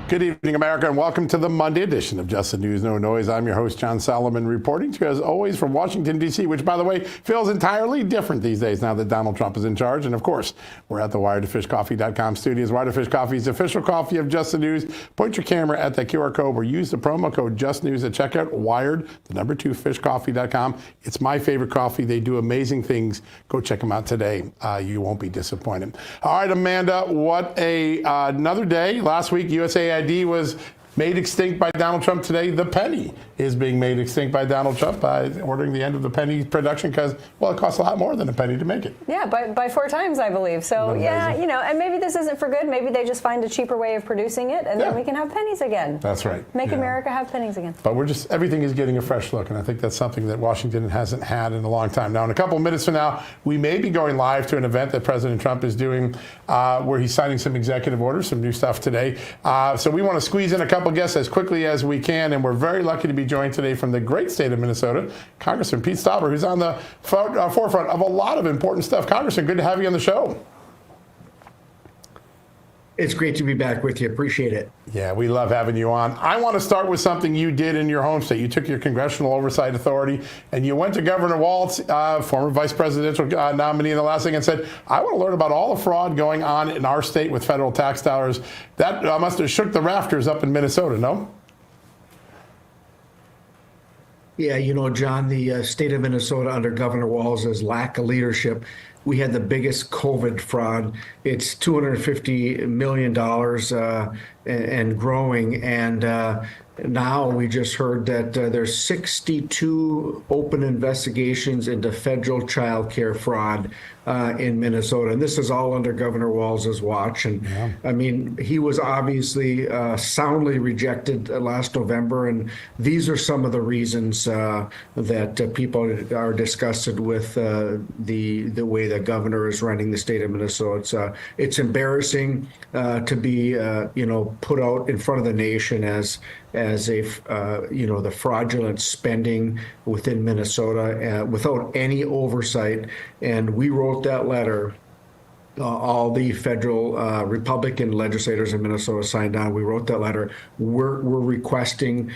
Good evening, America, and welcome to the Monday edition of Just the News, No Noise. I'm your host, John Solomon, reporting to you, as always, from Washington, D.C., which, by the way, feels entirely different these days now that Donald Trump is in charge. And, of course, we're at the wiredtofishcoffee.com studios. Wired to Fish Coffee's official coffee of Just the News. Point your camera at that QR code or use the promo code JustNews at checkout. Wired, the number 2, fishcoffee.com. It's my favorite coffee. They do amazing things. Go check them out today. You won't be disappointed. All right, Amanda, what another day. Last week, USAID was made extinct by Donald Trump. Today, the penny is being made extinct by Donald Trump by ordering the end of the penny production because, well, it costs a lot more than a penny to make it. Yeah, by 4 times, I believe. So, yeah, you know, and maybe this isn't for good. Maybe they just find a cheaper way of producing it, and then we can have pennies again. That's right. Make America have pennies again. But everything is getting a fresh look, and I think that's something that Washington hasn't had in a long time. Now, in a couple of minutes from now, we may be going live to an event that President Trump is doing where he's signing some executive orders, some new stuff today. So we want to squeeze in a couple guests as quickly as we can, and we're very lucky to be joined today from the great state of Minnesota, Congressman Pete Stauber, who's on the forefront of a lot of important stuff. Congressman, good to have you on the show. It's great to be back with you. Appreciate it. Yeah, we love having you on. I want to start with something you did in your home state. You took your Congressional Oversight Authority and you went to Governor Walz, former vice presidential nominee in the last thing, and said, I want to learn about all the fraud going on in our state with federal tax dollars. That must have shook the rafters up in Minnesota, no? Yeah, you know, John, the state of Minnesota under Governor Walz's lack of leadership, we had the biggest COVID fraud. It's $250 million and growing. And now we just heard that there's 62 open investigations into federal child care fraud in Minnesota. And this is all under Governor Walz's watch. And I mean, he was obviously soundly rejected last November. And these are some of the reasons that people are disgusted with the way the governor is running the state of Minnesota. It's embarrassing to be, put out in front of the nation as a, the fraudulent spending within Minnesota without any oversight. And we wrote that letter. All the federal Republican legislators in Minnesota signed on. We wrote that letter. We're requesting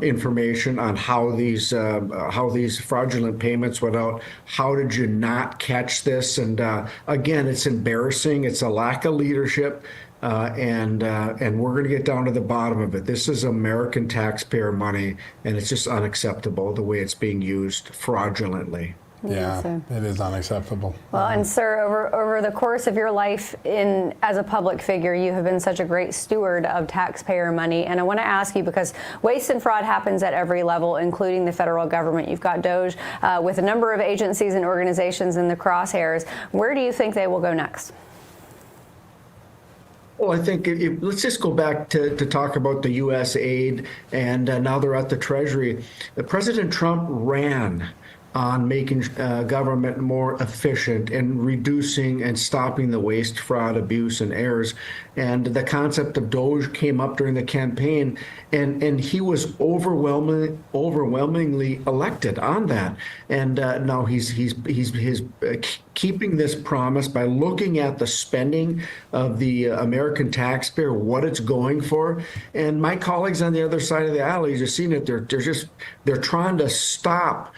information on how these fraudulent payments went out. How did you not catch this? And again, it's embarrassing. It's a lack of leadership. And we're going to get down to the bottom of it. This is American taxpayer money, and it's just unacceptable the way it's being used fraudulently. Yeah, it is unacceptable. Well, and sir, over the course of your life as a public figure, you have been such a great steward of taxpayer money. And I want to ask you, because waste and fraud happens at every level, including the federal government. You've got DOJ with a number of agencies and organizations in the crosshairs. Where do you think they will go next? Well, I think let's just go back to talk about the U.S. aid, and now they're at the Treasury. President Trump ran on making government more efficient and reducing and stopping the waste, fraud, abuse, and errors. And the concept of DOJ came up during the campaign, and he was overwhelmingly elected on that. And now he's keeping this promise by looking at the spending of the American taxpayer, what it's going for. And my colleagues on the other side of the aisle, you've just seen it. They're trying to stop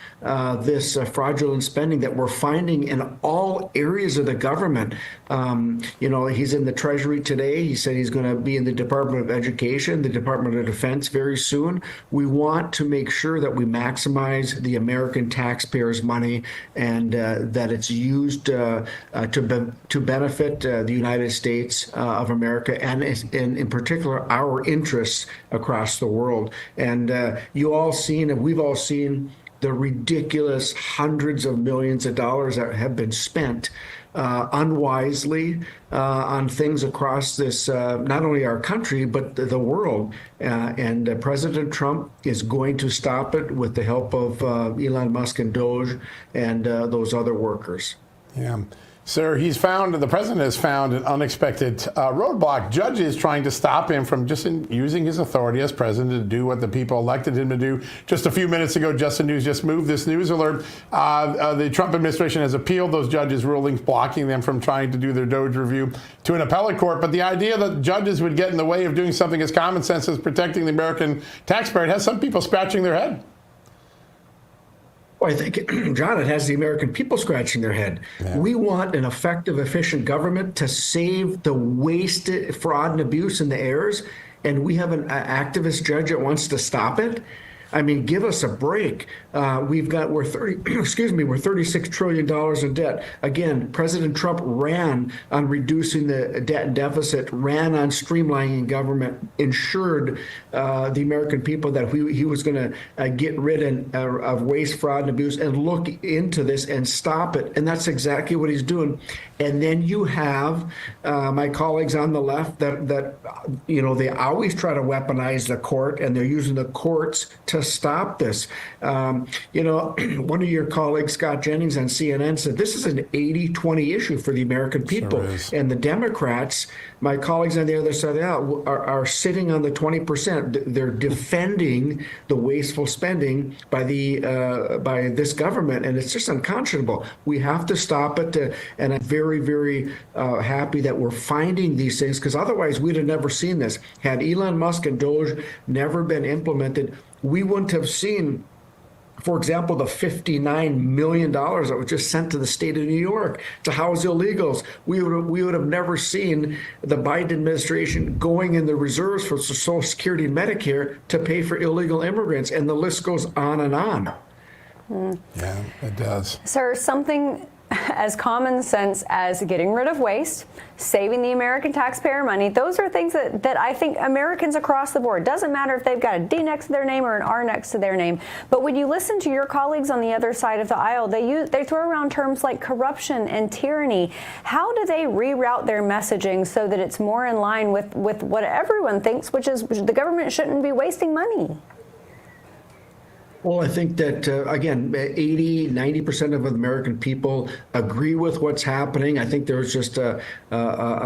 this fraudulent spending that we're finding in all areas of the government. He's in the Treasury today. He said he's going to be in the Department of Education, the Department of Defense very soon. We want to make sure that we maximize the American taxpayers' money and that it's used to benefit the United States of America and in particular our interests across the world. And we've all seen the ridiculous hundreds of millions of dollars that have been spent unwisely on things across this, not only our country, but the world. And President Trump is going to stop it with the help of Elon Musk and DOJ and those other workers. Yeah. Sir, the president has found an unexpected roadblock. Judges trying to stop him from just using his authority as president to do what the people elected him to do. Just a few minutes ago, Justin News just moved this news alert. The Trump administration has appealed those judges' rulings, blocking them from trying to do their DOJ review to an appellate court. But the idea that judges would get in the way of doing something as common sense as protecting the American taxpayer, it has some people scratching their head. Well, I think, John, it has the American people scratching their head. Yeah. We want an effective, efficient government to save the waste, fraud, and abuse and the errors, and we have an activist judge that wants to stop it. I mean, give us a break. We're $36 trillion in debt. Again, President Trump ran on reducing the debt and deficit, ran on streamlining government, ensured the American people that he was going to get rid of waste, fraud, and abuse, and look into this and stop it. And that's exactly what he's doing. And then you have my colleagues on the left that they always try to weaponize the court, and they're using the courts to stop this. One of your colleagues, Scott Jennings on CNN, said this is an 80-20 issue for the American people. Sure, and the Democrats, my colleagues on the other side are sitting on the 20%. They're defending the wasteful spending by this government, and it's just unconscionable. We have to stop it. And I'm very, very happy that we're finding these things, because otherwise we'd have never seen this. Had Elon Musk and DOJ never been implemented, we wouldn't have seen, for example, the $59 million that was just sent to the state of New York to house illegals. We would have never seen the Biden administration going in the reserves for Social Security and Medicare to pay for illegal immigrants, and the list goes on and on. Yeah, it does. Sir, something as common sense as getting rid of waste, saving the American taxpayer money, those are things that I think Americans across the board, doesn't matter if they've got a D next to their name or an R next to their name. But when you listen to your colleagues on the other side of the aisle, they throw around terms like corruption and tyranny. How do they reroute their messaging so that it's more in line with what everyone thinks, which is the government shouldn't be wasting money? Well, I think that, again, 90% of American people agree with what's happening. I think there was just a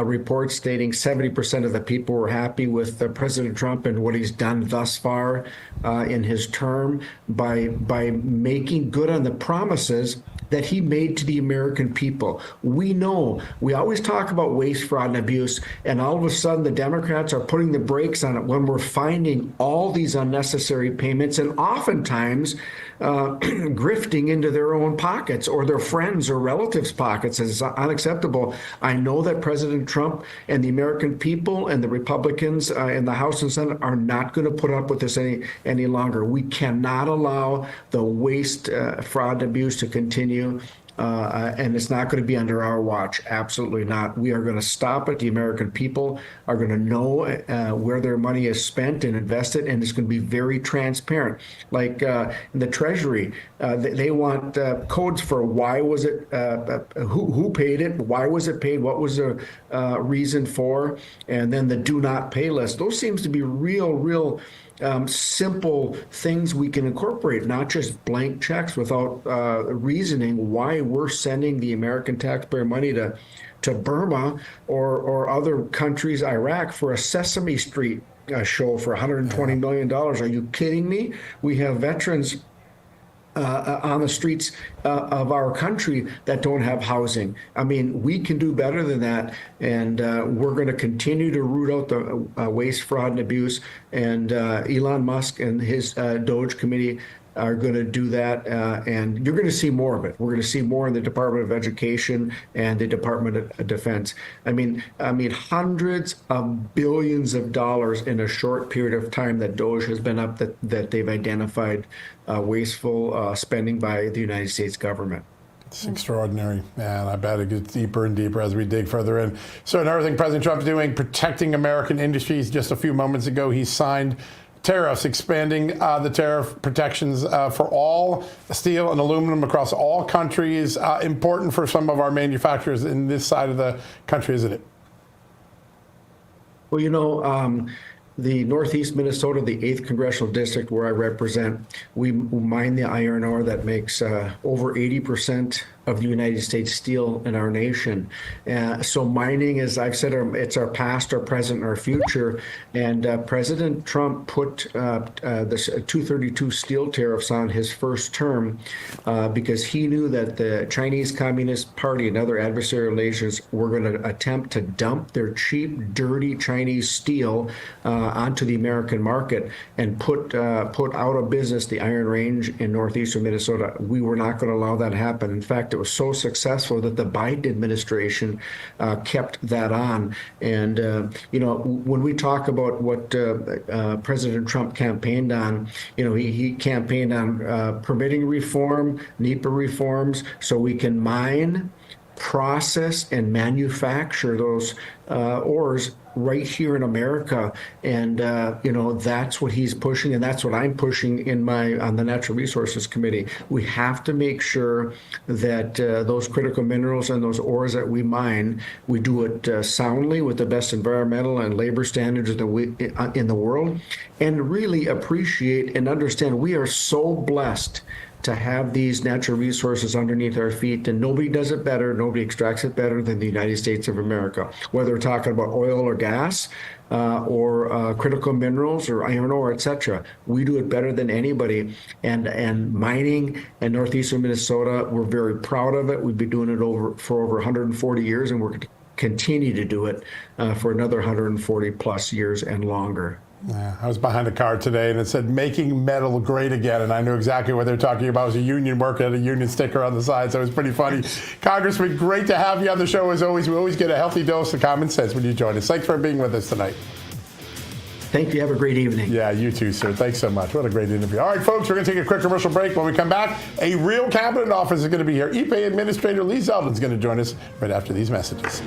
report stating 70% of the people were happy with President Trump and what he's done thus far in his term by making good on the promises that he made to the American people. We know, we always talk about waste, fraud, and abuse, and all of a sudden the Democrats are putting the brakes on it when we're finding all these unnecessary payments, and oftentimes grifting into their own pockets or their friends or relatives' pockets. Is unacceptable. I know that President Trump and the American people and the Republicans in the House and Senate are not going to put up with this any longer. We cannot allow the waste, fraud, and abuse to continue. And it's not going to be under our watch. Absolutely not. We are going to stop it. The American people are going to know where their money is spent and invested, and it's going to be very transparent. Like in the Treasury, they want codes for why was it, who paid it, why was it paid, what was the reason for, and then the do not pay list. Those seems to be real simple things we can incorporate, not just blank checks without reasoning why we're sending the American taxpayer money to Burma or other countries, Iraq, for a Sesame Street show for $120 million. Are you kidding me? We have veterans on the streets of our country that don't have housing. I mean, we can do better than that, and we're going to continue to root out the waste, fraud, and abuse, and Elon Musk and his DOJ committee are going to do that, and you're going to see more of it. We're going to see more in the Department of Education and the Department of Defense. I mean, hundreds of billions of dollars in a short period of time that DOJ has been up, that they've identified wasteful spending by the United States government. It's extraordinary, and I bet it gets deeper and deeper as we dig further in. So another thing President Trump is doing, protecting American industries. Just a few moments ago, he signed tariffs, expanding the tariff protections for all steel and aluminum across all countries. Important for some of our manufacturers in this side of the country, isn't it? Well, the Northeast Minnesota, the 8th Congressional District where I represent, we mine the iron ore that makes over 80% of the United States steel in our nation. So mining, as I've said, it's our past, our present, our future. And President Trump put this 232 steel tariffs on his first term because he knew that the Chinese Communist Party and other adversarial nations were going to attempt to dump their cheap, dirty Chinese steel onto the American market and put out of business the Iron Range in northeastern Minnesota. We were not going to allow that to happen. In fact, it was so successful that the Biden administration kept that on. And, when we talk about what President Trump campaigned on, he campaigned on permitting reform, NEPA reforms, so we can mine, process, and manufacture those ores right here in America. And, that's what he's pushing, and that's what I'm pushing on the Natural Resources Committee. We have to make sure that those critical minerals and those ores that we mine, we do it soundly with the best environmental and labor standards in the world, and really appreciate and understand we are so blessed to have these natural resources underneath our feet, and nobody does it better, nobody extracts it better than the United States of America. Whether we're talking about oil or gas, or critical minerals or iron ore, etc., we do it better than anybody. And mining in northeastern Minnesota, we're very proud of it. We've been doing it for over 140 years, and we're going to continue to do it for another 140 plus years and longer. Yeah, I was behind a car today and it said "Making Metal Great Again," and I knew exactly what they're talking about. It was a union worker, had a union sticker on the side, so it was pretty funny. Congressman, great to have you on the show as always. We always get a healthy dose of common sense when you join us. Thanks for being with us tonight. Thank you. Have a great evening. Yeah, you too, sir. Thanks so much. What a great interview. All right, folks, we're going to take a quick commercial break. When we come back, a real cabinet office is going to be here. EPA Administrator Lee Zeldin is going to join us right after these messages.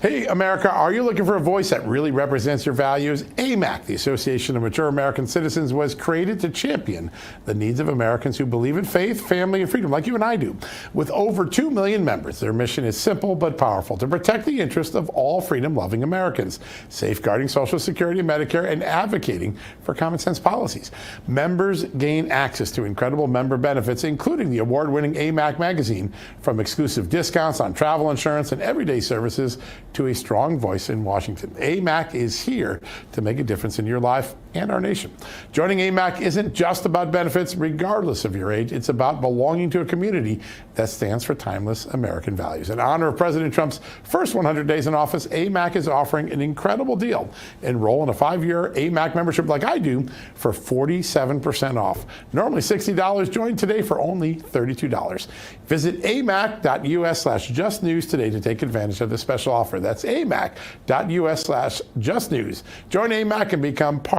Hey, America, are you looking for a voice that really represents your values? AMAC, the Association of Mature American Citizens, was created to champion the needs of Americans who believe in faith, family, and freedom, like you and I do. With over 2 million members, their mission is simple but powerful: to protect the interests of all freedom-loving Americans, safeguarding Social Security and Medicare, and advocating for common sense policies. Members gain access to incredible member benefits, including the award-winning AMAC magazine, from exclusive discounts on travel insurance and everyday services to a strong voice in Washington. AMAC is here to make a difference in your life and our nation. Joining AMAC isn't just about benefits, regardless of your age. It's about belonging to a community that stands for timeless American values. In honor of President Trump's first 100 days in office, AMAC is offering an incredible deal. Enroll in a 5-year AMAC membership like I do for 47% off. Normally $60. Join today for only $32. Visit amac.us/justnews today to take advantage of this special offer. That's amac.us/justnews. Join AMAC and become part